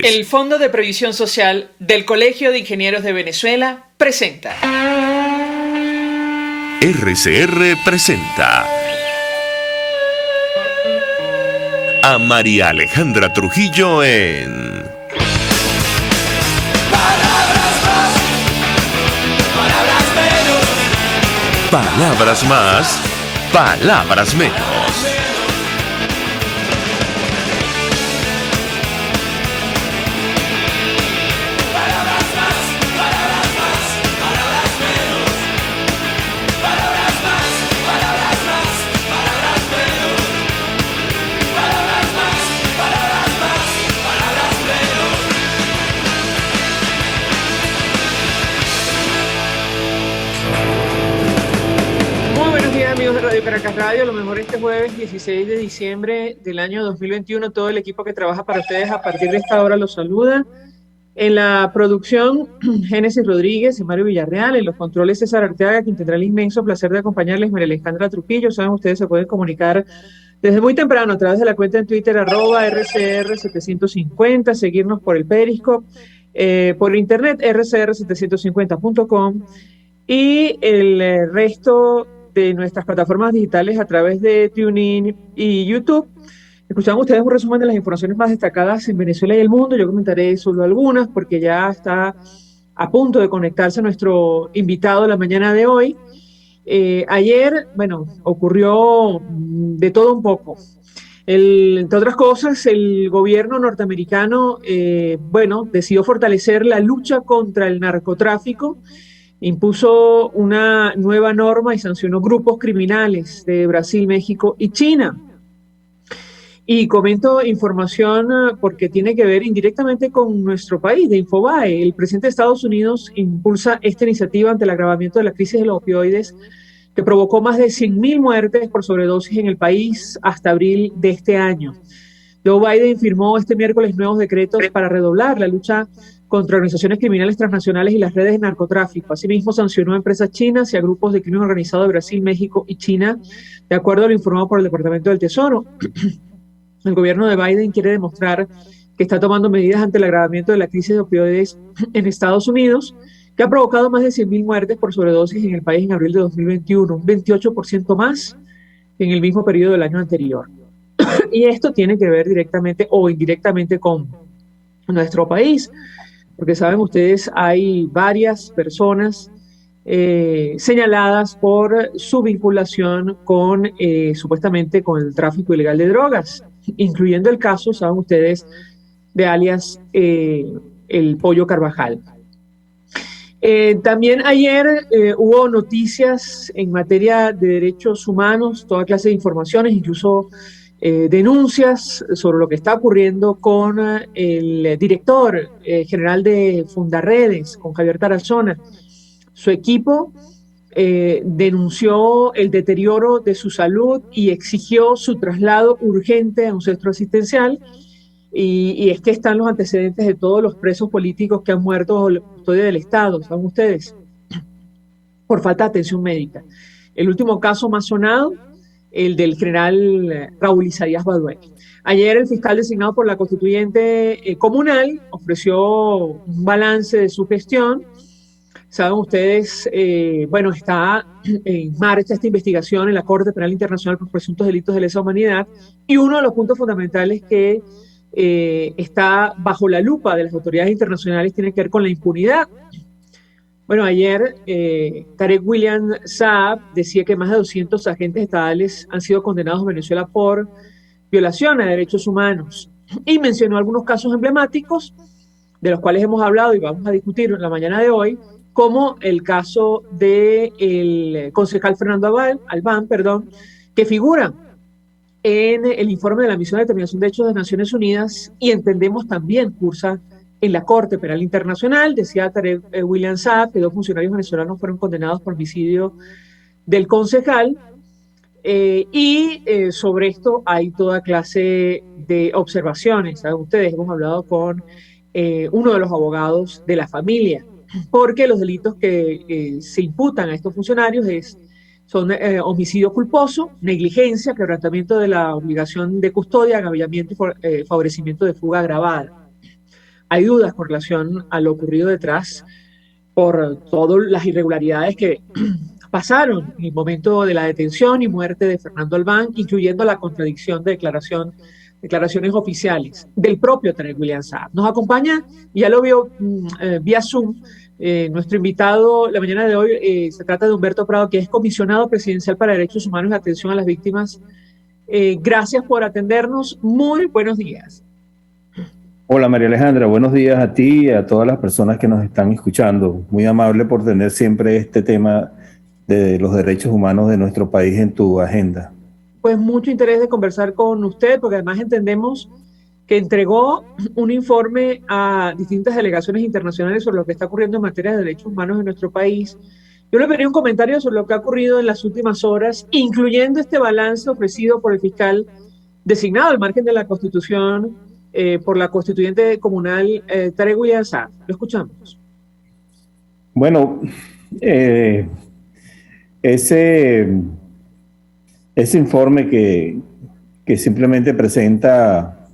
El Fondo de Previsión Social del Colegio de Ingenieros de Venezuela presenta. RCR presenta a María Alejandra Trujillo en Palabras más, palabras menos. Palabras más, palabras menos. Amigos de Radio Caracas Radio, lo mejor este jueves 16 de diciembre del año 2021, todo el equipo que trabaja para ustedes a partir de esta hora los saluda. En la producción, Génesis Rodríguez y Mario Villarreal, en los controles César Arteaga, quien tendrá el inmenso placer de acompañarles, María Alejandra Trujillo. Saben, ustedes se pueden comunicar desde muy temprano a través de la cuenta en Twitter, @RCR750, seguirnos por el Periscope, por internet, rcr750.com, y el resto de nuestras plataformas digitales a través de TuneIn y YouTube. Escuchaban ustedes un resumen de las informaciones más destacadas en Venezuela y el mundo. Yo comentaré solo algunas porque ya está a punto de conectarse nuestro invitado de la mañana de hoy. Ayer, ocurrió de todo un poco. Entre otras cosas, el gobierno norteamericano, decidió fortalecer la lucha contra el narcotráfico. Impuso una nueva norma y sancionó grupos criminales de Brasil, México y China. Y comento información porque tiene que ver indirectamente con nuestro país, de Infobae. El presidente de Estados Unidos impulsa esta iniciativa ante el agravamiento de la crisis de los opioides, que provocó más de 100.000 muertes por sobredosis en el país hasta abril de este año. Joe Biden firmó este miércoles nuevos decretos para redoblar la lucha contra organizaciones criminales transnacionales y las redes de narcotráfico. Asimismo, sancionó a empresas chinas y a grupos de crimen organizado de Brasil, México y China, de acuerdo a lo informado por el Departamento del Tesoro. El gobierno de Biden quiere demostrar que está tomando medidas ante el agravamiento de la crisis de opioides en Estados Unidos, que ha provocado más de 100.000 muertes por sobredosis en el país en abril de 2021, un 28% más que en el mismo periodo del año anterior. Y esto tiene que ver directamente o indirectamente con nuestro país, porque saben ustedes, hay varias personas señaladas por su vinculación con, supuestamente, con el tráfico ilegal de drogas, incluyendo el caso, saben ustedes, de alias el Pollo Carvajal. También ayer hubo noticias en materia de derechos humanos, toda clase de informaciones, incluso denuncias sobre lo que está ocurriendo con el director general de Fundarredes, con Javier Tarazona. Su equipo denunció el deterioro de su salud y exigió su traslado urgente a un centro asistencial. Y es que están los antecedentes de todos los presos políticos que han muerto bajo la custodia del Estado, ¿saben ustedes? Por falta de atención médica. El último caso más sonado, el del general Raúl Isaías Baduel. Ayer el fiscal designado por la constituyente comunal ofreció un balance de su gestión. Saben ustedes, está en marcha esta investigación en la Corte Penal Internacional por presuntos delitos de lesa humanidad, y uno de los puntos fundamentales que está bajo la lupa de las autoridades internacionales tiene que ver con la impunidad. Bueno, ayer Tarek William Saab decía que más de 200 agentes estatales han sido condenados en Venezuela por violación a derechos humanos, y mencionó algunos casos emblemáticos de los cuales hemos hablado y vamos a discutir en la mañana de hoy, como el caso del concejal Fernando Albán, que figura en el informe de la Misión de Determinación de Hechos de Naciones Unidas y entendemos también cursa en la Corte Penal Internacional. Decía Tarek William Saab que 2 funcionarios venezolanos fueron condenados por homicidio del concejal, sobre esto hay toda clase de observaciones. ¿Saben ustedes? Hemos hablado con uno de los abogados de la familia, porque los delitos que se imputan a estos funcionarios son homicidio culposo, negligencia, quebrantamiento de la obligación de custodia, agravamiento y favorecimiento de fuga agravada. hay dudas con relación a lo ocurrido detrás por todas las irregularidades que pasaron en el momento de la detención y muerte de Fernando Albán, incluyendo la contradicción de declaraciones oficiales del propio Tarek William Saab. Nos acompaña, y ya lo vio vía Zoom, nuestro invitado la mañana de hoy. Se trata de Humberto Prado, que es comisionado presidencial para Derechos Humanos y Atención a las Víctimas. Gracias por atendernos. Muy buenos días. Hola María Alejandra, buenos días a ti y a todas las personas que nos están escuchando. Muy amable por tener siempre este tema de los derechos humanos de nuestro país en tu agenda. Pues mucho interés de conversar con usted, porque además entendemos que entregó un informe a distintas delegaciones internacionales sobre lo que está ocurriendo en materia de derechos humanos en nuestro país. Yo le pedí un comentario sobre lo que ha ocurrido en las últimas horas, incluyendo este balance ofrecido por el fiscal designado al margen de la Constitución por la constituyente comunal Tarek William Saab. Lo escuchamos. Bueno, ese informe que simplemente presenta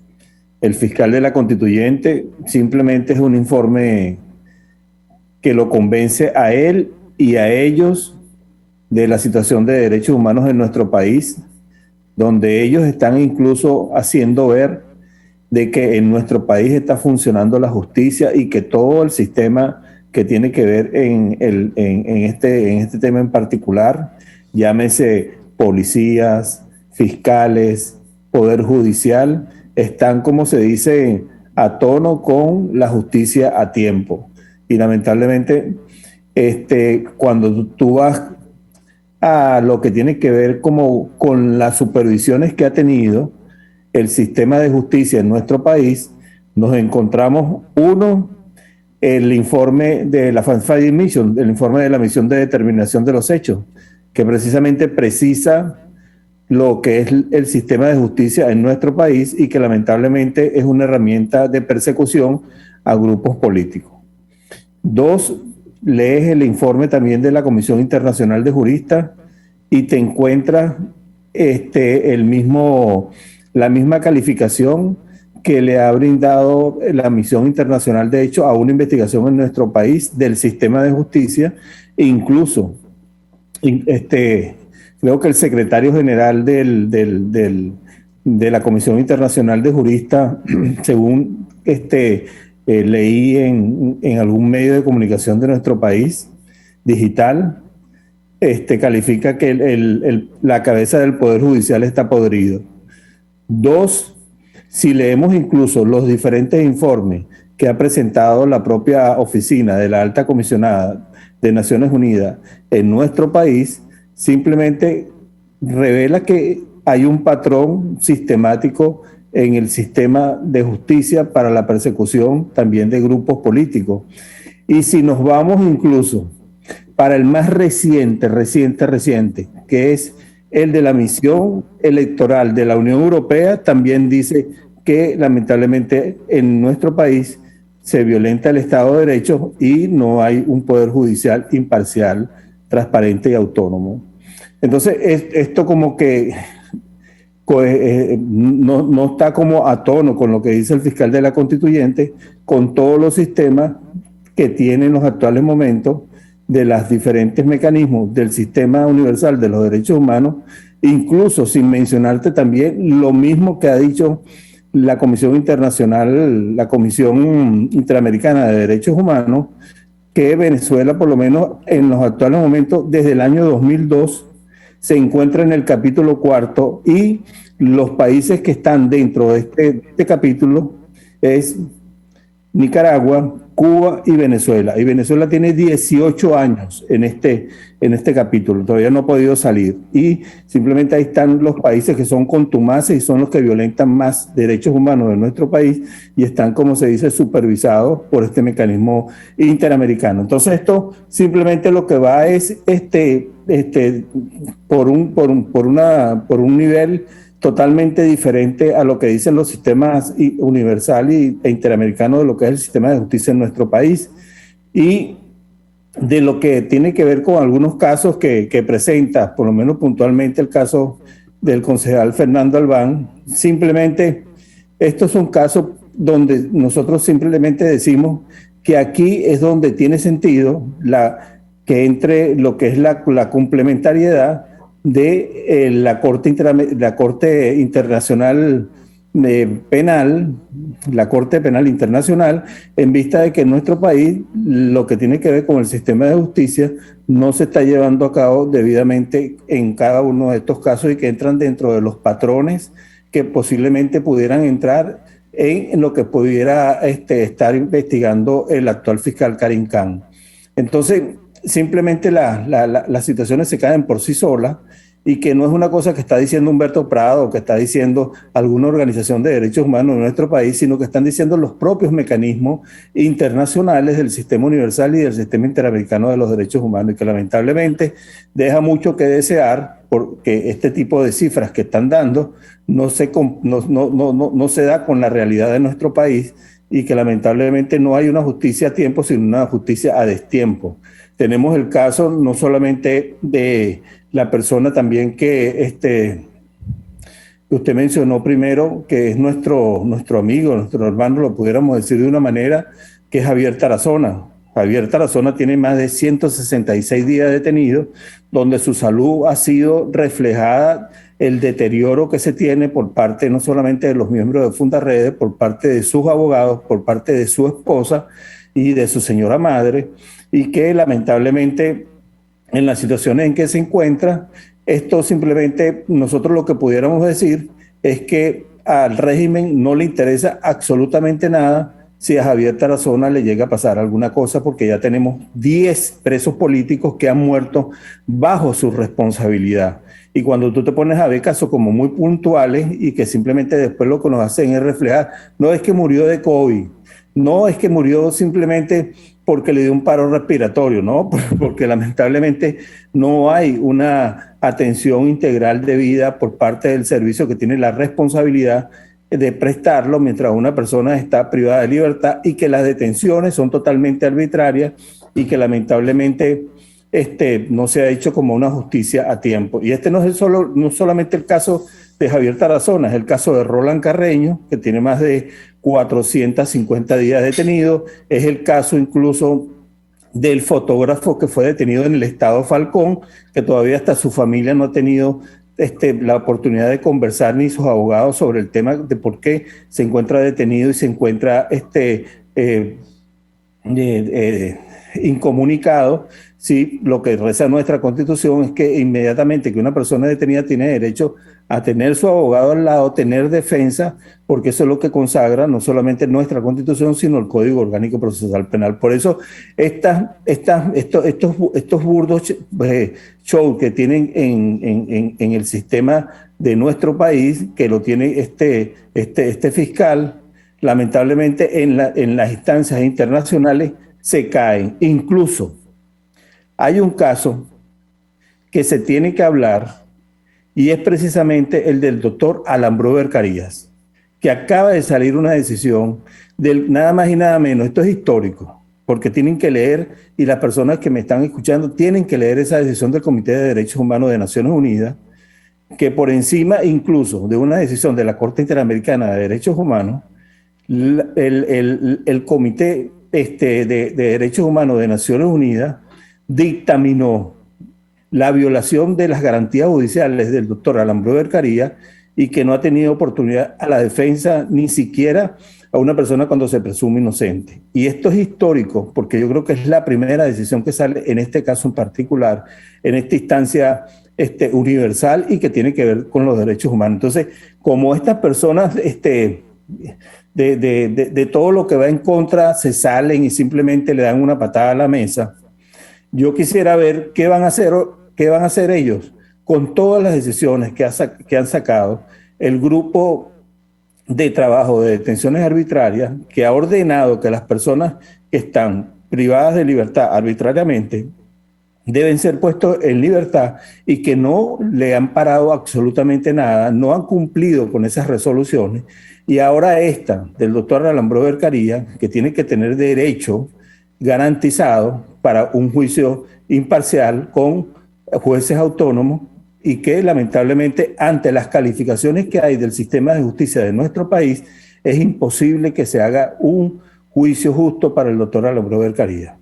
el fiscal de la constituyente simplemente es un informe que lo convence a él y a ellos de la situación de derechos humanos en nuestro país, donde ellos están incluso haciendo ver de que en nuestro país está funcionando la justicia y que todo el sistema que tiene que ver en este tema en particular, llámese policías, fiscales, poder judicial, están, como se dice, a tono con la justicia a tiempo. Y lamentablemente, cuando tú vas a lo que tiene que ver como con las supervisiones que ha tenido el sistema de justicia en nuestro país, nos encontramos, el informe de la Fact-Finding Mission, el informe de la misión de determinación de los hechos, que precisamente precisa lo que es el sistema de justicia en nuestro país y que lamentablemente es una herramienta de persecución a grupos políticos. 2, lees el informe también de la Comisión Internacional de Juristas y te encuentras la misma calificación que le ha brindado la Misión Internacional de Hechos a una investigación en nuestro país del sistema de justicia, e incluso creo que el secretario general de la Comisión Internacional de Juristas, según leí en algún medio de comunicación de nuestro país digital, califica que la cabeza del Poder Judicial está podrido. 2, si leemos incluso los diferentes informes que ha presentado la propia oficina de la Alta Comisionada de Naciones Unidas en nuestro país, simplemente revela que hay un patrón sistemático en el sistema de justicia para la persecución también de grupos políticos. Y si nos vamos incluso para el más reciente, que es el de la misión electoral de la Unión Europea, también dice que lamentablemente en nuestro país se violenta el Estado de Derecho y no hay un poder judicial imparcial, transparente y autónomo. Entonces, esto como que no está como a tono con lo que dice el fiscal de la constituyente, con todos los sistemas que tienen en los actuales momentos de los diferentes mecanismos del sistema universal de los derechos humanos, incluso sin mencionarte también lo mismo que ha dicho la Comisión Internacional, la Comisión Interamericana de Derechos Humanos, que Venezuela, por lo menos en los actuales momentos, desde el año 2002, se encuentra en el capítulo 4 y los países que están dentro de este capítulo es Nicaragua, Cuba y Venezuela. Y Venezuela tiene 18 años en este capítulo, todavía no ha podido salir. Y simplemente ahí están los países que son contumaces y son los que violentan más derechos humanos de nuestro país y están, como se dice, supervisados por este mecanismo interamericano. Entonces esto simplemente lo que va es por un nivel totalmente diferente a lo que dicen los sistemas universal e interamericano de lo que es el sistema de justicia en nuestro país y de lo que tiene que ver con algunos casos que presenta, por lo menos puntualmente el caso del concejal Fernando Albán. Simplemente estos son casos donde nosotros simplemente decimos que aquí es donde tiene sentido que entre lo que es la complementariedad de la Corte Internacional Penal, la Corte Penal Internacional, en vista de que en nuestro país lo que tiene que ver con el sistema de justicia no se está llevando a cabo debidamente en cada uno de estos casos y que entran dentro de los patrones que posiblemente pudieran entrar en lo que pudiera estar investigando el actual fiscal Karim Khan. Entonces, simplemente las situaciones se caen por sí solas y que no es una cosa que está diciendo Humberto Prado o que está diciendo alguna organización de derechos humanos en nuestro país, sino que están diciendo los propios mecanismos internacionales del sistema universal y del sistema interamericano de los derechos humanos, y que lamentablemente deja mucho que desear porque este tipo de cifras que están dando no se da con la realidad de nuestro país, y que lamentablemente no hay una justicia a tiempo, sino una justicia a destiempo. Tenemos el caso no solamente de la persona también que usted mencionó primero, que es nuestro amigo, nuestro hermano, lo pudiéramos decir de una manera, que es Javier Tarazona. Javier Tarazona tiene más de 166 días detenido, donde su salud ha sido reflejada, el deterioro que se tiene por parte no solamente de los miembros de Fundaredes, por parte de sus abogados, por parte de su esposa y de su señora madre, y que lamentablemente en las situaciones en que se encuentra, esto simplemente nosotros lo que pudiéramos decir es que al régimen no le interesa absolutamente nada si a Javier Tarazona le llega a pasar alguna cosa, porque ya tenemos 10 presos políticos que han muerto bajo su responsabilidad. Y cuando tú te pones a ver casos como muy puntuales y que simplemente después lo que nos hacen es reflejar, no es que murió de COVID, no es que murió simplemente porque le dio un paro respiratorio, ¿no? Porque lamentablemente no hay una atención integral de vida por parte del servicio que tiene la responsabilidad de prestarlo mientras una persona está privada de libertad, y que las detenciones son totalmente arbitrarias y que lamentablemente no se ha hecho como una justicia a tiempo. Y no es no solamente el caso de Javier Tarazona, es el caso de Roland Carreño, que tiene más de 450 días detenido, es el caso incluso del fotógrafo que fue detenido en el estado Falcón, que todavía hasta su familia no ha tenido la oportunidad de conversar, ni sus abogados, sobre el tema de por qué se encuentra detenido y se encuentra incomunicado. Sí, lo que reza nuestra Constitución es que inmediatamente que una persona detenida tiene derecho a tener su abogado al lado, tener defensa, porque eso es lo que consagra no solamente nuestra Constitución, sino el Código Orgánico Procesal Penal. Por eso estos burdos shows que tienen en el sistema de nuestro país, que lo tiene este fiscal, lamentablemente en las instancias internacionales se caen. Incluso hay un caso que se tiene que hablar, y es precisamente el del doctor Alan Brover Carías, que acaba de salir una decisión del nada más y nada menos. Esto es histórico, porque tienen que leer, y las personas que me están escuchando tienen que leer esa decisión del Comité de Derechos Humanos de Naciones Unidas, que por encima incluso de una decisión de la Corte Interamericana de Derechos Humanos, el Comité de Derechos Humanos de Naciones Unidas dictaminó la violación de las garantías judiciales del doctor Alan Brover Carías, y que no ha tenido oportunidad a la defensa, ni siquiera a una persona cuando se presume inocente. Y esto es histórico, porque yo creo que es la primera decisión que sale en este caso en particular, en esta instancia universal, y que tiene que ver con los derechos humanos. Entonces, como estas personas de todo lo que va en contra se salen y simplemente le dan una patada a la mesa, yo quisiera ver qué van a hacer ellos con todas las decisiones que han sacado el grupo de trabajo de detenciones arbitrarias, que ha ordenado que las personas que están privadas de libertad arbitrariamente deben ser puestos en libertad, y que no le han parado absolutamente nada, no han cumplido con esas resoluciones. Y ahora esta del doctor Alan Brover Carías, que tiene que tener derecho garantizado para un juicio imparcial con jueces autónomos, y que lamentablemente ante las calificaciones que hay del sistema de justicia de nuestro país, es imposible que se haga un juicio justo para el doctor Alambru Ercarías.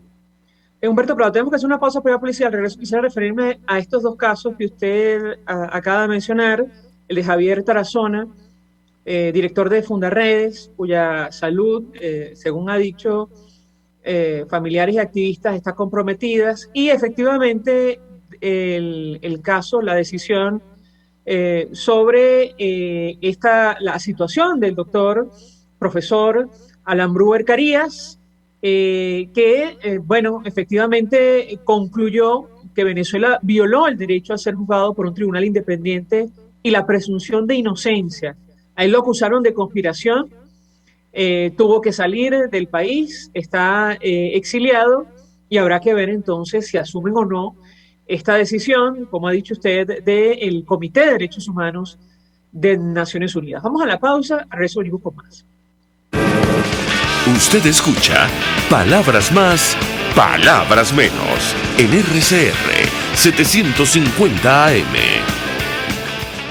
Humberto Prado, tenemos que hacer una pausa para la policía. Al regreso quisiera referirme a estos dos casos que usted acaba de mencionar, el de Javier Tarazona, director de Fundarredes, cuya salud, según ha dicho familiares y activistas, está comprometida, y efectivamente el caso, la decisión sobre la situación del doctor, profesor Alambru Ercarías, bueno, efectivamente concluyó que Venezuela violó el derecho a ser juzgado por un tribunal independiente y la presunción de inocencia. A él lo acusaron de conspiración, tuvo que salir del país, está exiliado, y habrá que ver entonces si asumen o no esta decisión, como ha dicho usted, del Comité de Derechos Humanos de Naciones Unidas. Vamos a la pausa, regreso venimos con más. Usted escucha Palabras Más, Palabras Menos en RCR 750 AM.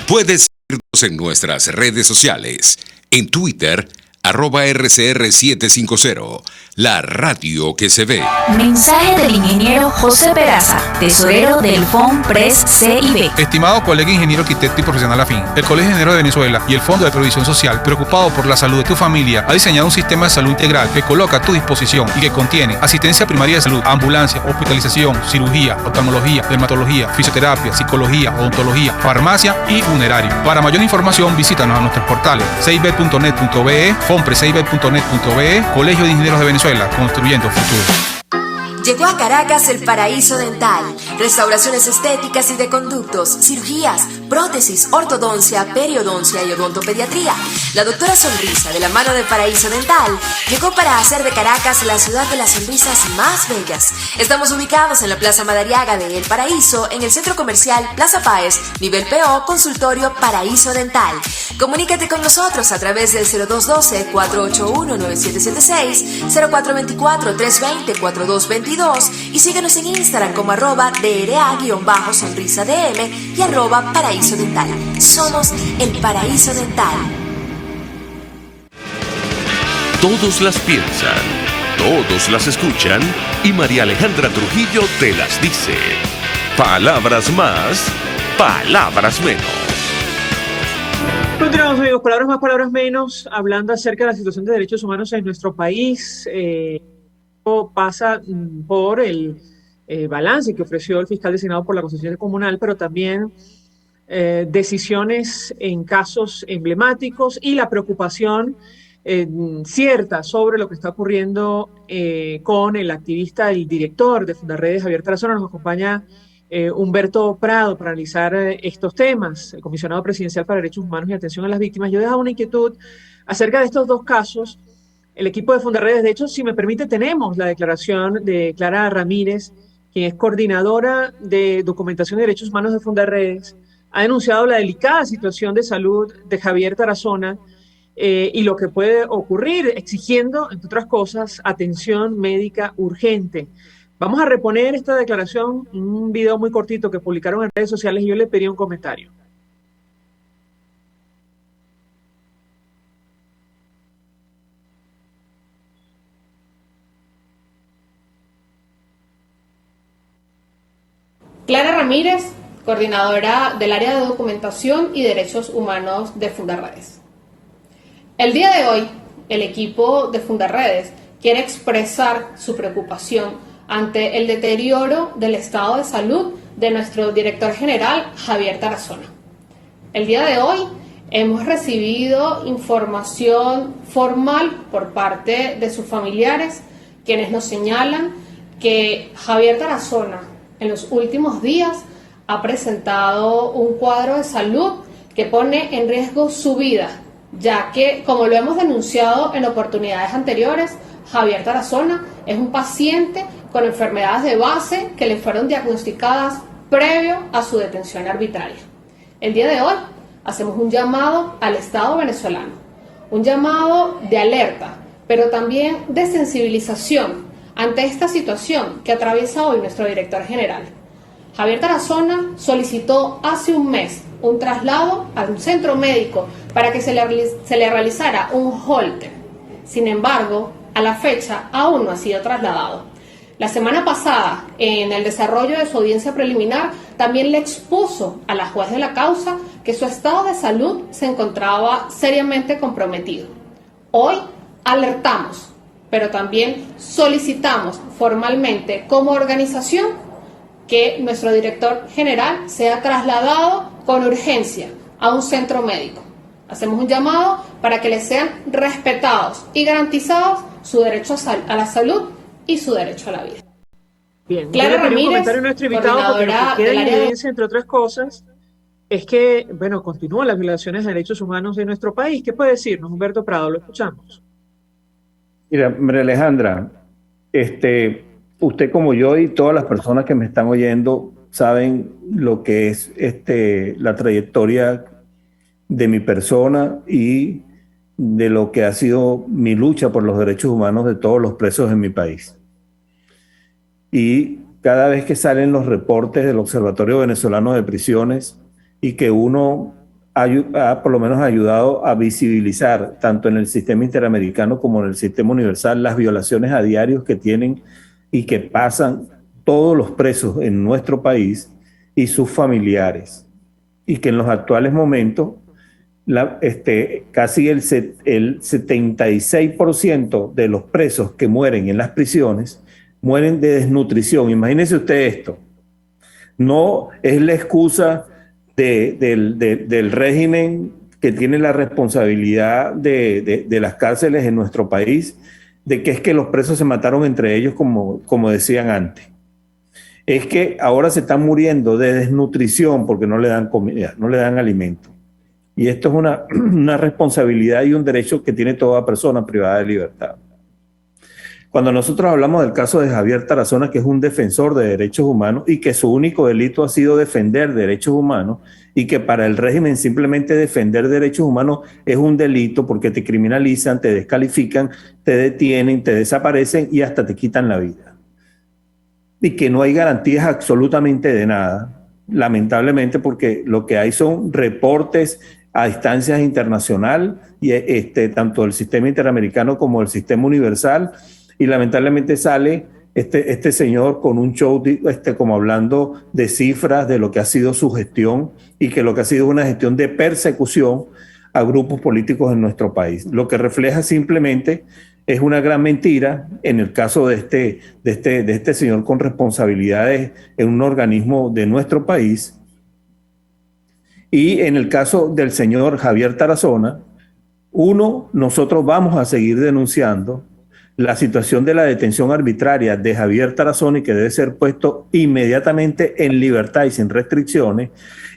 Puedes seguirnos en nuestras redes sociales. En Twitter, @RCR750, la radio que se ve. Mensaje del ingeniero José Peraza, tesorero del FONPRES CIB. Estimado colega ingeniero arquitecto y profesional afín, el Colegio de Ingenieros de Venezuela y el Fondo de Previsión Social, preocupado por la salud de tu familia, ha diseñado un sistema de salud integral que coloca a tu disposición y que contiene asistencia primaria de salud, ambulancia, hospitalización, cirugía, oftalmología, dermatología, fisioterapia, psicología, odontología, farmacia y funerario. Para mayor información, visítanos a nuestros portales cib.net.be, fonprescib.net.be, Colegio de Ingenieros de Venezuela, construyendo futuro. Llegó a Caracas el Paraíso Dental, restauraciones estéticas y de conductos, cirugías, prótesis, ortodoncia, periodoncia y odontopediatría. La doctora Sonrisa, de la mano de Paraíso Dental, llegó para hacer de Caracas la ciudad de las sonrisas más bellas. Estamos ubicados en la Plaza Madariaga de El Paraíso, en el centro comercial Plaza Páez, nivel PO, consultorio Paraíso Dental. Comunícate con nosotros a través del 0212-481-9776, 0424-320-4222 y síguenos en Instagram como @DRA_sonrisadm y @Paraíso Dental. Somos el Paraíso Dental. Todos las piensan, todos las escuchan y María Alejandra Trujillo te las dice. Palabras más, palabras menos. Continuamos, amigos, palabras más, palabras menos, hablando acerca de la situación de derechos humanos en nuestro país. Pasa por el balance que ofreció el fiscal designado por la Constitución Comunal, pero también decisiones en casos emblemáticos y la preocupación cierta sobre lo que está ocurriendo con el activista, el director de Fundarredes, Javier Tarazona. Nos acompaña Humberto Prado para analizar estos temas, el comisionado presidencial para Derechos Humanos y Atención a las Víctimas. Yo dejaba una inquietud acerca de estos dos casos. El equipo de Fundarredes, de hecho, si me permite, tenemos la declaración de Clara Ramírez, quien es coordinadora de documentación de derechos humanos de Fundarredes, ha denunciado la delicada situación de salud de Javier Tarazona y lo que puede ocurrir, exigiendo, entre otras cosas, atención médica urgente. Vamos a reponer esta declaración, un video muy cortito que publicaron en redes sociales, y yo le pedí un comentario. Clara Ramírez, coordinadora del área de documentación y derechos humanos de Fundarredes. El día de hoy, el equipo de Fundarredes quiere expresar su preocupación ante el deterioro del estado de salud de nuestro director general, Javier Tarazona. El día de hoy hemos recibido información formal por parte de sus familiares, quienes nos señalan que Javier Tarazona en los últimos días ha presentado un cuadro de salud que pone en riesgo su vida, ya que, como lo hemos denunciado en oportunidades anteriores, Javier Tarazona es un paciente con enfermedades de base que le fueron diagnosticadas previo a su detención arbitraria. El día de hoy hacemos un llamado al Estado venezolano, un llamado de alerta, pero también de sensibilización ante esta situación que atraviesa hoy nuestro director general. Javier Tarazona solicitó hace un mes un traslado a un centro médico para que se le realizara un holter. Sin embargo, a la fecha aún no ha sido trasladado. La semana pasada, en el desarrollo de su audiencia preliminar, también le expuso a la juez de la causa que su estado de salud se encontraba seriamente comprometido. Hoy alertamos, pero también solicitamos formalmente como organización que nuestro director general sea trasladado con urgencia a un centro médico. Hacemos un llamado para que le sean respetados y garantizados su derecho a la salud y su derecho a la vida. Bien, Clara Ramírez, un comentario a nuestro invitado, porque lo que queda en evidencia, entre otras cosas, es que, bueno, continúan las violaciones de derechos humanos en nuestro país. ¿Qué puede decirnos, Humberto Prado? Lo escuchamos. Mira, María Alejandra, usted como yo y todas las personas que me están oyendo saben lo que es la trayectoria de mi persona y de lo que ha sido mi lucha por los derechos humanos de todos los presos en mi país. Y cada vez que salen los reportes del Observatorio Venezolano de Prisiones y que uno ha por lo menos ayudado a visibilizar tanto en el sistema interamericano como en el sistema universal las violaciones a diario que tienen y que pasan todos los presos en nuestro país y sus familiares, y que en los actuales momentos casi el 76% de los presos que mueren en las prisiones mueren de desnutrición. Imagínese usted esto. No es la excusa del régimen que tiene la responsabilidad de las cárceles en nuestro país, de que es que los presos se mataron entre ellos, como decían antes. Es que ahora se están muriendo de desnutrición porque no le dan comida, no le dan alimento. Y esto es una responsabilidad y un derecho que tiene toda persona privada de libertad. Cuando nosotros hablamos del caso de Javier Tarazona, que es un defensor de derechos humanos y que su único delito ha sido defender derechos humanos, y que para el régimen simplemente defender derechos humanos es un delito porque te criminalizan, te descalifican, te detienen, te desaparecen y hasta te quitan la vida. Y que no hay garantías absolutamente de nada, lamentablemente, porque lo que hay son reportes a instancias internacionales, y tanto el sistema interamericano como el sistema universal, y lamentablemente sale este señor con un show como hablando de cifras de lo que ha sido su gestión, y que lo que ha sido una gestión de persecución a grupos políticos en nuestro país. Lo que refleja simplemente es una gran mentira en el caso de este señor con responsabilidades en un organismo de nuestro país. Y en el caso del señor Javier Tarazona, nosotros vamos a seguir denunciando la situación de la detención arbitraria de Javier Tarazona, y que debe ser puesto inmediatamente en libertad y sin restricciones,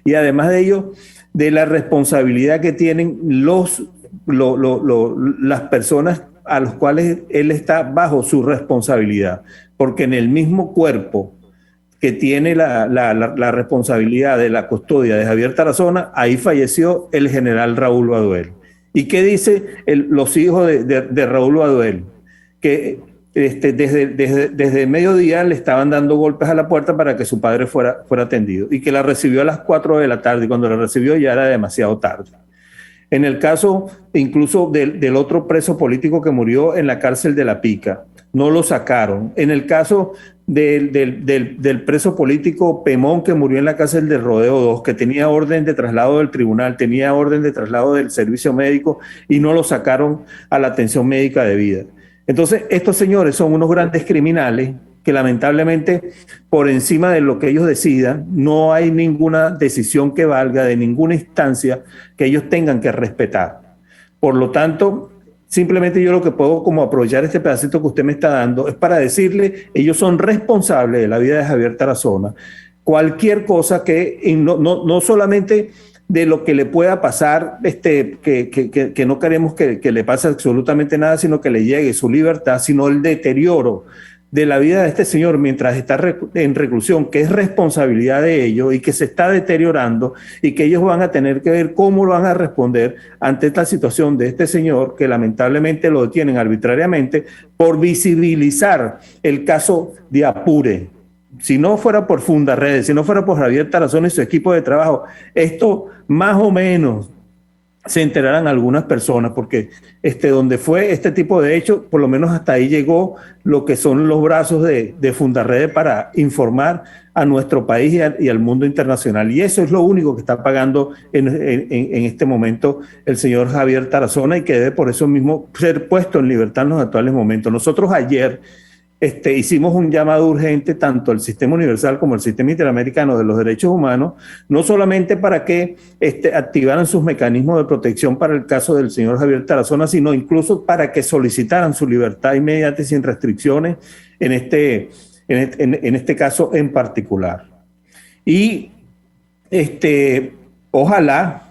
y además de ello, de la responsabilidad que tienen las personas a los cuales él está bajo su responsabilidad, porque en el mismo cuerpo que tiene la responsabilidad de la custodia de Javier Tarazona, ahí falleció el general Raúl Baduel. ¿Y qué dicen los hijos de Raúl Baduel? Que desde mediodía le estaban dando golpes a la puerta para que su padre fuera atendido, y que la recibió a las 4 de la tarde, y cuando la recibió ya era demasiado tarde. En el caso incluso del otro preso político que murió en la cárcel de La Pica, no lo sacaron. En el caso del preso político Pemón, que murió en la cárcel de Rodeo 2, que tenía orden de traslado del tribunal, tenía orden de traslado del servicio médico, y no lo sacaron a la atención médica debida. Entonces, estos señores son unos grandes criminales que lamentablemente, por encima de lo que ellos decidan, no hay ninguna decisión que valga de ninguna instancia que ellos tengan que respetar. Por lo tanto, simplemente yo lo que puedo como aprovechar este pedacito que usted me está dando es para decirle, ellos son responsables de la vida de Javier Tarazona. Cualquier cosa que no solamente de lo que le pueda pasar, que no queremos que le pase absolutamente nada, sino que le llegue su libertad, sino el deterioro de la vida de este señor mientras está en reclusión, que es responsabilidad de ellos y que se está deteriorando, y que ellos van a tener que ver cómo van a responder ante esta situación de este señor, que lamentablemente lo detienen arbitrariamente por visibilizar el caso de Apure, si no fuera por Fundarredes, si no fuera por Javier Tarazona y su equipo de trabajo, esto más o menos se enterarán algunas personas, porque donde fue este tipo de hecho, por lo menos hasta ahí llegó lo que son los brazos de Fundarredes para informar a nuestro país y al mundo internacional. Y eso es lo único que está pagando en este momento el señor Javier Tarazona, y que debe por eso mismo ser puesto en libertad en los actuales momentos. Nosotros ayer hicimos un llamado urgente tanto al Sistema Universal como al Sistema Interamericano de los Derechos Humanos, no solamente para que activaran sus mecanismos de protección para el caso del señor Javier Tarazona, sino incluso para que solicitaran su libertad inmediata y sin restricciones en este caso en particular. Y ojalá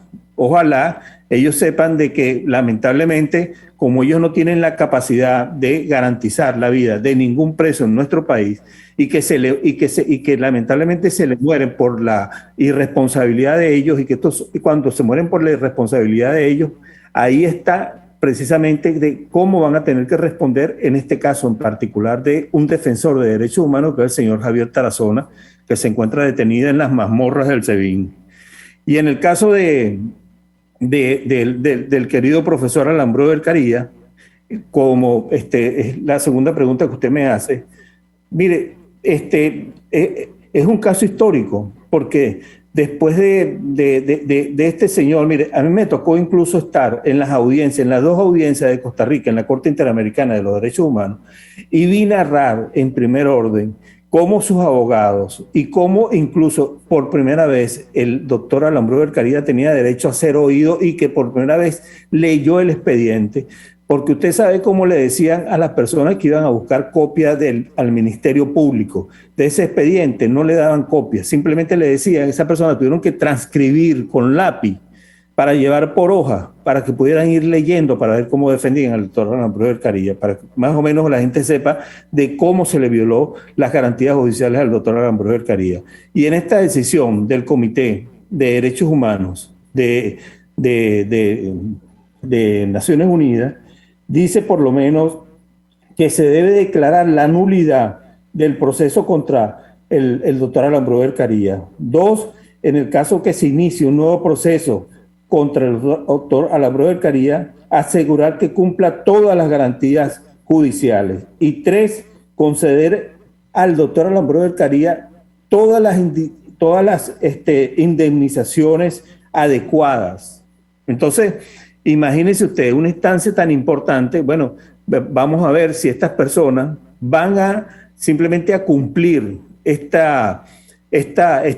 ellos sepan de que lamentablemente, como ellos no tienen la capacidad de garantizar la vida de ningún preso en nuestro país, y que lamentablemente se les mueren por la irresponsabilidad de ellos, y que cuando se mueren por la irresponsabilidad de ellos, ahí está precisamente de cómo van a tener que responder en este caso en particular de un defensor de derechos humanos, que es el señor Javier Tarazona, que se encuentra detenido en las mazmorras del SEBIN. Y en el caso del querido profesor Alan Broder Caría, como es la segunda pregunta que usted me hace, mire, es un caso histórico, porque después de este señor, mire, a mí me tocó incluso estar en las audiencias, en las dos audiencias de Costa Rica, en la Corte Interamericana de los Derechos Humanos, y vi narrar en primer orden cómo sus abogados y cómo incluso por primera vez el doctor Alan Broder Caría tenía derecho a ser oído, y que por primera vez leyó el expediente, porque usted sabe cómo le decían a las personas que iban a buscar copias al Ministerio Público de ese expediente, no le daban copias, simplemente le decían, esa persona tuvieron que transcribir con lápiz para llevar por hoja, para que pudieran ir leyendo, para ver cómo defendían al doctor Alan Broder Caría, para que más o menos la gente sepa de cómo se le violó las garantías judiciales al doctor Alan Broder Caría. Y en esta decisión del Comité de Derechos Humanos de Naciones Unidas, dice por lo menos que se debe declarar la nulidad del proceso contra el doctor Alan Broder Caría. 2, en el caso que se inicie un nuevo proceso contra el doctor Alan Broder Caría, asegurar que cumpla todas las garantías judiciales. Y 3, conceder al doctor Alan Broder Caría todas las indemnizaciones adecuadas. Entonces, imagínense usted, una instancia tan importante. Bueno, vamos a ver si estas personas van a simplemente a cumplir este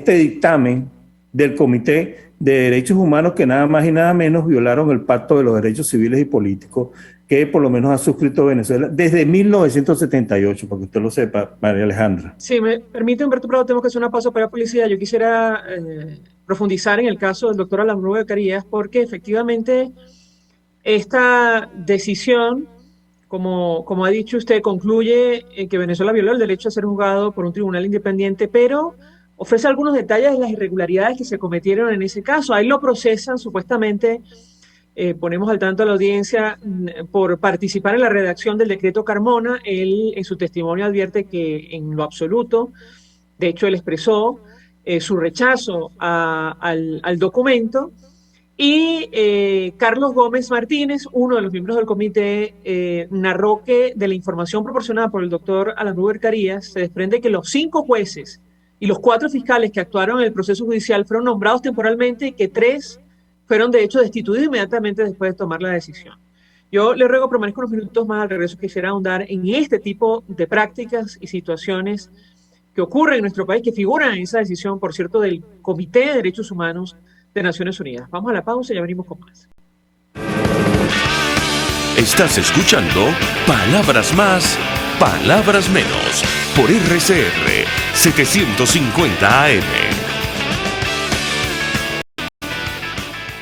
dictamen del Comité de Derechos Humanos, que nada más y nada menos violaron el Pacto de los Derechos Civiles y Políticos, que por lo menos ha suscrito Venezuela desde 1978, para que usted lo sepa, María Alejandra. Sí, me permite, Humberto Prado, tenemos que hacer una pausa para la publicidad. Yo quisiera profundizar en el caso del doctor Alan Broder Carías, porque efectivamente esta decisión, como ha dicho usted, concluye que Venezuela violó el derecho a ser juzgado por un tribunal independiente, pero ofrece algunos detalles de las irregularidades que se cometieron en ese caso. Ahí lo procesan supuestamente, ponemos al tanto a la audiencia, por participar en la redacción del decreto Carmona. Él en su testimonio advierte que en lo absoluto, de hecho él expresó su rechazo al documento. Y Carlos Gómez Martínez, uno de los miembros del comité, narró que de la información proporcionada por el doctor Alan Broder Carías se desprende que los 5 jueces y los 4 fiscales que actuaron en el proceso judicial fueron nombrados temporalmente, y que 3 fueron de hecho destituidos inmediatamente después de tomar la decisión. Yo le ruego permanezca unos minutos más. Al regreso quisiera ahondar en este tipo de prácticas y situaciones que ocurren en nuestro país, que figuran en esa decisión, por cierto, del Comité de Derechos Humanos de Naciones Unidas. Vamos a la pausa y ya venimos con más. Estás escuchando Palabras Más, Palabras Menos, por RCR 750 AM.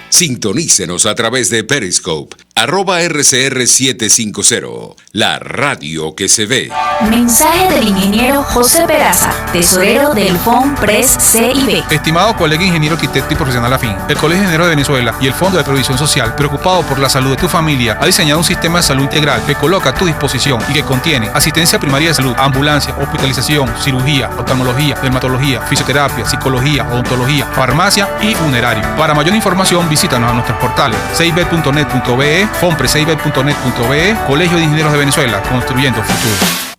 Sintonícenos a través de Periscope @RCR750, la radio que se ve. Mensaje del ingeniero José Peraza, tesorero del FONPRES CIB. Estimado colega ingeniero arquitecto y profesional afín, el Colegio de Ingenieros de Venezuela y el Fondo de Previsión Social, preocupado por la salud de tu familia, ha diseñado un sistema de salud integral que coloca a tu disposición y que contiene asistencia primaria de salud, ambulancia, hospitalización, cirugía, oftalmología, dermatología, fisioterapia, psicología, odontología, farmacia y funerario. Para mayor información, visítanos a nuestros portales cib.net.be, fonprescib.net.be, Colegio de Ingenieros de Venezuela, construyendo futuro.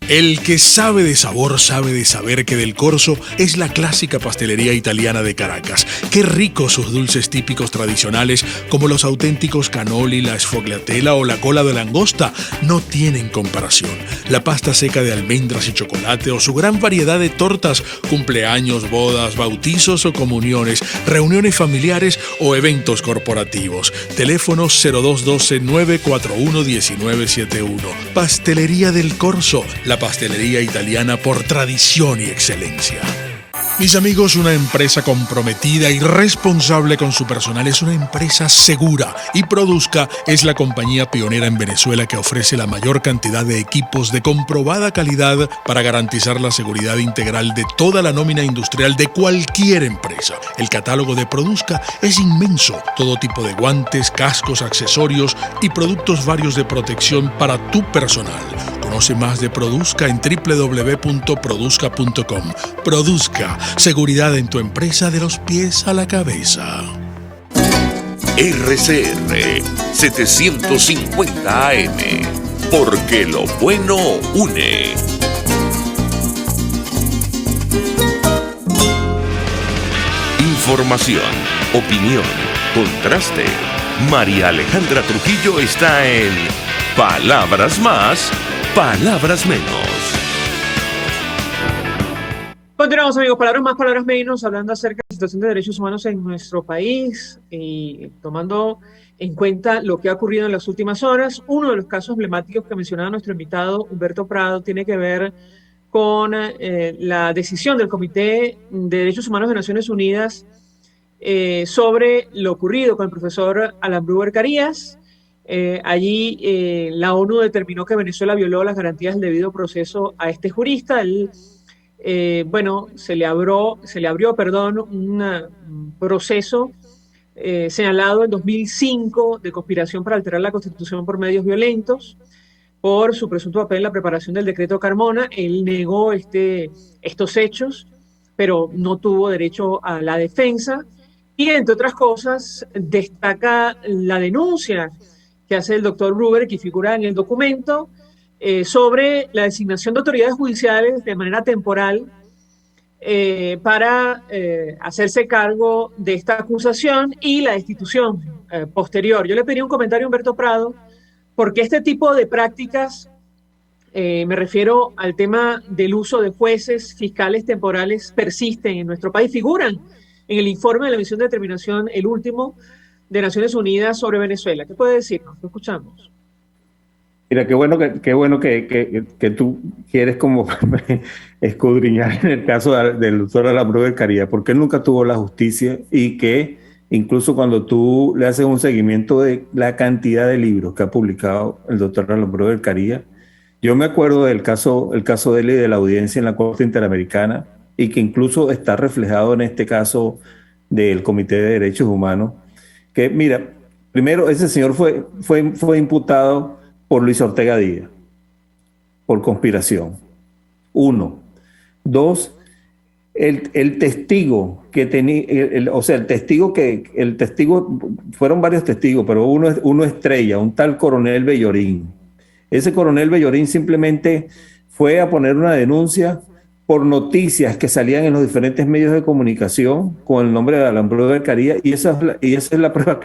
El que sabe de sabor sabe de saber que Del Corso es la clásica pastelería italiana de Caracas. Qué ricos sus dulces típicos tradicionales, como los auténticos cannoli, la sfogliatella o la cola de langosta, no tienen comparación. La pasta seca de almendras y chocolate o su gran variedad de tortas, cumpleaños, bodas, bautizos o comuniones, reuniones familiares o eventos corporativos. Teléfono 0212-941-1971. Pastelería Del Corso, la pastelería italiana por tradición y excelencia. Mis amigos, una empresa comprometida y responsable con su personal es una empresa segura, y Produzca es la compañía pionera en Venezuela que ofrece la mayor cantidad de equipos de comprobada calidad para garantizar la seguridad integral de toda la nómina industrial de cualquier empresa. El catálogo de Produzca es inmenso, todo tipo de guantes, cascos, accesorios y productos varios de protección para tu personal. Conoce más de Produzca en www.produzca.com. Produzca, seguridad en tu empresa de los pies a la cabeza. RCR 750 AM, porque lo bueno une. Información, opinión, contraste. María Alejandra Trujillo está en Palabras Más, Palabras Menos. Continuamos, amigos, palabras más, palabras menos, hablando acerca de la situación de derechos humanos en nuestro país y tomando en cuenta lo que ha ocurrido en las últimas horas. Uno de los casos emblemáticos que mencionaba nuestro invitado Humberto Prado tiene que ver con la decisión del Comité de Derechos Humanos de Naciones Unidas sobre lo ocurrido con el profesor Alan Brewer Carías. Allí la ONU determinó que Venezuela violó las garantías del debido proceso a este jurista. Él, se le abrió un proceso señalado en 2005 de conspiración para alterar la Constitución por medios violentos por su presunto papel en la preparación del decreto Carmona. Él negó estos hechos, pero no tuvo derecho a la defensa. Y, entre otras cosas, destaca la denuncia que hace el doctor Brewer, que figura en el documento, sobre la designación de autoridades judiciales de manera temporal para hacerse cargo de esta acusación y la destitución posterior. Yo le pedí un comentario a Humberto Prado, porque este tipo de prácticas, me refiero al tema del uso de jueces fiscales temporales, persisten en nuestro país, figuran en el informe de la misión de determinación, el último, de Naciones Unidas sobre Venezuela. ¿Qué puede decirnos? Lo escuchamos. Mira, qué bueno que tú quieres como escudriñar en el caso del doctor Alan Brewer Carías, porque él nunca tuvo la justicia, y que incluso cuando tú le haces un seguimiento de la cantidad de libros que ha publicado el doctor Alan Brewer Carías, yo me acuerdo del caso de él y de la audiencia en la Corte Interamericana, y que incluso está reflejado en este caso del Comité de Derechos Humanos, que mira, primero ese señor fue imputado por Luis Ortega Díaz, por conspiración. 1. 2, el testigo que tenía, el testigo, fueron varios testigos, pero uno estrella, un tal coronel Bellorín. Ese coronel Bellorín simplemente fue a poner una denuncia por noticias que salían en los diferentes medios de comunicación con el nombre de Alan Brewer Carías, y esa es la prueba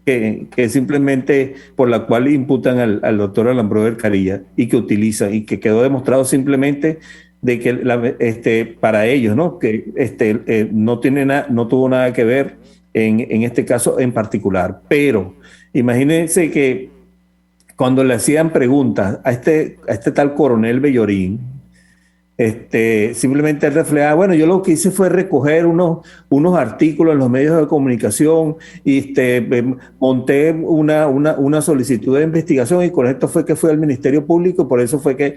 que simplemente por la cual imputan al doctor Alan Brewer Carías, y que utilizan, y que quedó demostrado simplemente de que para ellos, ¿no? Que no tuvo nada que ver en este caso en particular. Pero imagínense que cuando le hacían preguntas a este tal coronel Bellorín, Simplemente él reflejaba, bueno, yo lo que hice fue recoger unos artículos en los medios de comunicación y monté una solicitud de investigación, y con esto fue que fui al Ministerio Público, y por eso fue que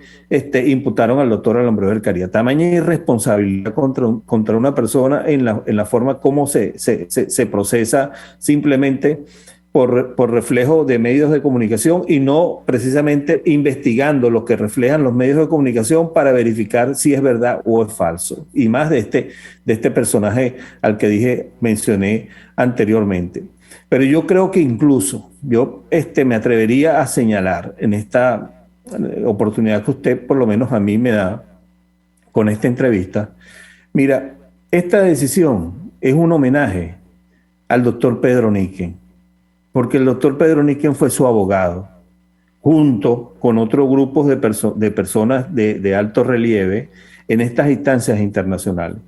imputaron al doctor Alambreo Vercaría. Tamaña irresponsabilidad contra una persona en la forma como se procesa simplemente por reflejo de medios de comunicación, y no precisamente investigando lo que reflejan los medios de comunicación para verificar si es verdad o es falso. Y más de este personaje al que mencioné anteriormente. Pero yo creo que incluso yo me atrevería a señalar en esta oportunidad que usted por lo menos a mí me da con esta entrevista. Mira, esta decisión es un homenaje al doctor Pedro Niquén, porque el doctor Pedro Niquén fue su abogado, junto con otros grupos de personas de alto relieve en estas instancias internacionales,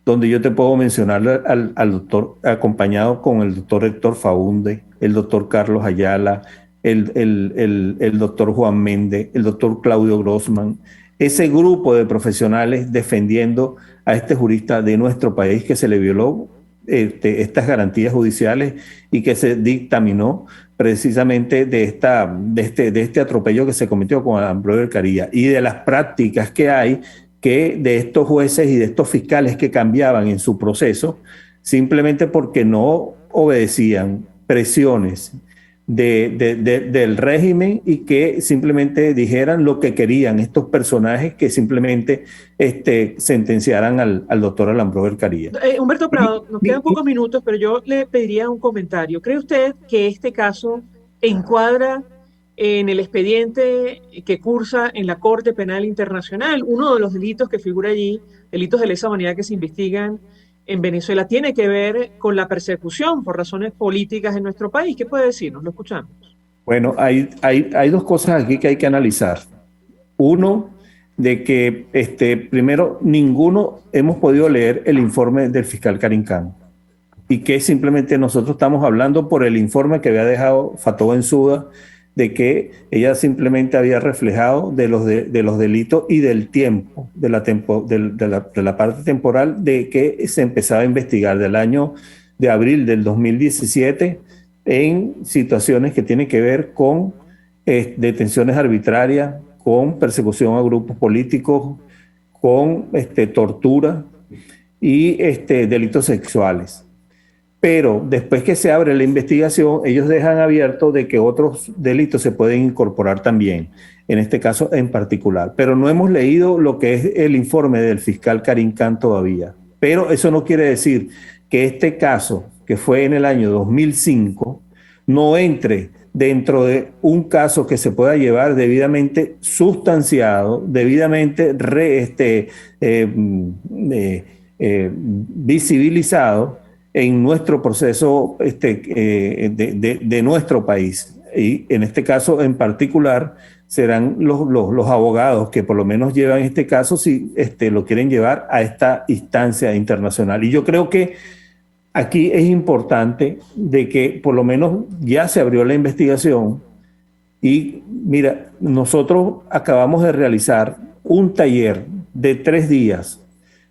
donde yo te puedo mencionar al doctor, acompañado con el doctor Héctor Faúnde, el doctor Carlos Ayala, el doctor Juan Méndez, el doctor Claudio Grossman, ese grupo de profesionales defendiendo a este jurista de nuestro país que se le violó estas garantías judiciales y que se dictaminó precisamente de este atropello que se cometió con Alambreo Vercaría, y de las prácticas que hay de estos jueces y de estos fiscales que cambiaban en su proceso simplemente porque no obedecían presiones del régimen, y que simplemente dijeran lo que querían estos personajes que simplemente sentenciaran al doctor Alambreo Vercaría. Humberto Prado, nos quedan pocos minutos, pero yo le pediría un comentario. ¿Cree usted que este caso encuadra en el expediente que cursa en la Corte Penal Internacional? Uno de los delitos que figura allí, delitos de lesa humanidad que se investigan en Venezuela, tiene que ver con la persecución por razones políticas en nuestro país. ¿Qué puede decirnos? Lo escuchamos. Bueno, hay dos cosas aquí que hay que analizar. Uno, de que primero, ninguno hemos podido leer el informe del fiscal Karim Khan, y que simplemente nosotros estamos hablando por el informe que había dejado Fatou Bensouda, de que ella simplemente había reflejado de los delitos y del tiempo, de la parte temporal de que se empezaba a investigar, del año de abril del 2017, en situaciones que tienen que ver con detenciones arbitrarias, con persecución a grupos políticos, con tortura y delitos sexuales. Pero después que se abre la investigación, ellos dejan abierto de que otros delitos se pueden incorporar también, en este caso en particular. Pero no hemos leído lo que es el informe del fiscal Karim Khan todavía. Pero eso no quiere decir que este caso, que fue en el año 2005, no entre dentro de un caso que se pueda llevar debidamente sustanciado, debidamente visibilizado en nuestro proceso de nuestro país. Y en este caso en particular serán los abogados que por lo menos llevan este caso, si lo quieren llevar a esta instancia internacional. Y yo creo que aquí es importante de que por lo menos ya se abrió la investigación, y mira, nosotros acabamos de realizar un taller de 3 días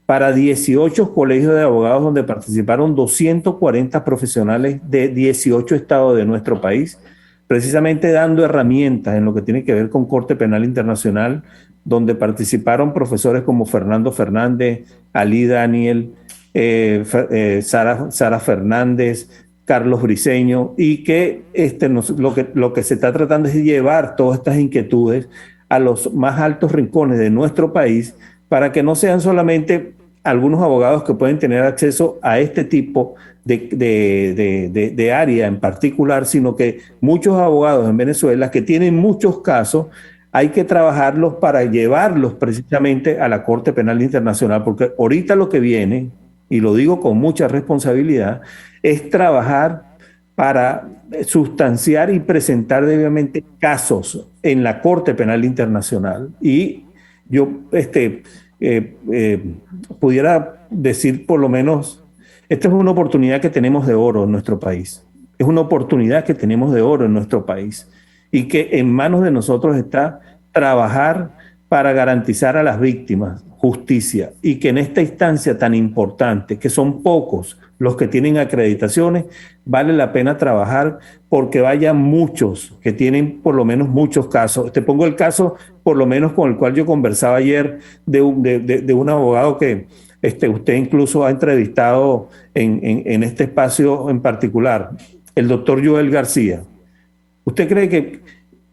para 18 colegios de abogados, donde participaron 240 profesionales de 18 estados de nuestro país, precisamente dando herramientas en lo que tiene que ver con Corte Penal Internacional, donde participaron profesores como Fernando Fernández, Ali Daniel, Sara Fernández, Carlos Briceño, y que lo que se está tratando es llevar todas estas inquietudes a los más altos rincones de nuestro país, para que no sean solamente algunos abogados que pueden tener acceso a este tipo de área en particular, sino que muchos abogados en Venezuela que tienen muchos casos, hay que trabajarlos para llevarlos precisamente a la Corte Penal Internacional, porque ahorita lo que viene, y lo digo con mucha responsabilidad, es trabajar para sustanciar y presentar debidamente casos en la Corte Penal Internacional. Y yo pudiera decir, por lo menos, esta es una oportunidad que tenemos de oro en nuestro país. Es una oportunidad que tenemos de oro en nuestro país, y que en manos de nosotros está trabajar para garantizar a las víctimas justicia y que en esta instancia tan importante, que son pocos los que tienen acreditaciones, vale la pena trabajar porque vayan muchos que tienen por lo menos muchos casos. Te pongo el caso, por lo menos con el cual yo conversaba ayer, de un abogado que usted incluso ha entrevistado en este espacio en particular, el doctor Joel García. ¿Usted cree que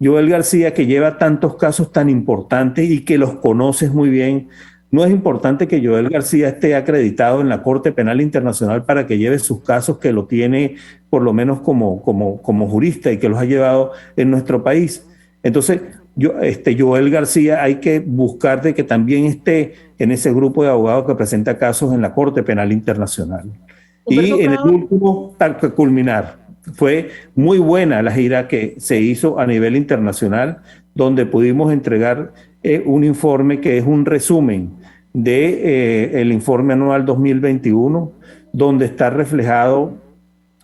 Joel García, que lleva tantos casos tan importantes y que los conoces muy bien, no es importante que Joel García esté acreditado en la Corte Penal Internacional para que lleve sus casos, que lo tiene por lo menos como jurista y que los ha llevado en nuestro país? Entonces, Joel García hay que buscar de que también esté en ese grupo de abogados que presenta casos en la Corte Penal Internacional. Y en el último, para culminar, fue muy buena la gira que se hizo a nivel internacional, donde pudimos entregar un informe que es un resumen del informe anual 2021, donde está reflejado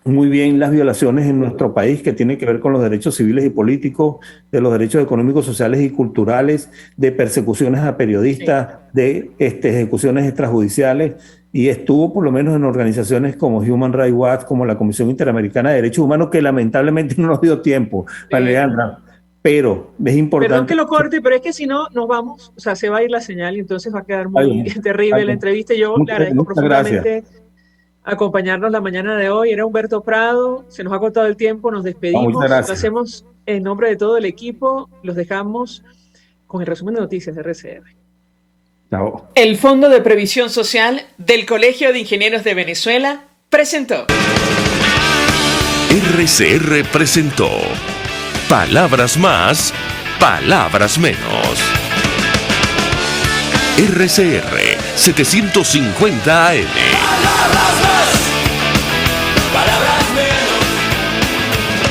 muy bien las violaciones en nuestro país que tiene que ver con los derechos civiles y políticos, de los derechos económicos, sociales y culturales, de persecuciones a periodistas, de ejecuciones extrajudiciales, y estuvo por lo menos en organizaciones como Human Rights Watch, como la Comisión Interamericana de Derechos Humanos, que lamentablemente no nos dio tiempo, Alejandra. Pero es importante. Perdón que lo corte, pero es que si no nos vamos, o sea, se va a ir la señal y entonces va a quedar muy terrible la entrevista. Yo le agradezco profundamente acompañarnos la mañana de hoy. Era Humberto Prado, se nos ha cortado el tiempo, nos despedimos. Lo hacemos en nombre de todo el equipo, los dejamos con el resumen de noticias de RCR. Chao. El Fondo de Previsión Social del Colegio de Ingenieros de Venezuela presentó. RCR presentó Palabras más, palabras menos. RCR 750 AM. Palabras más.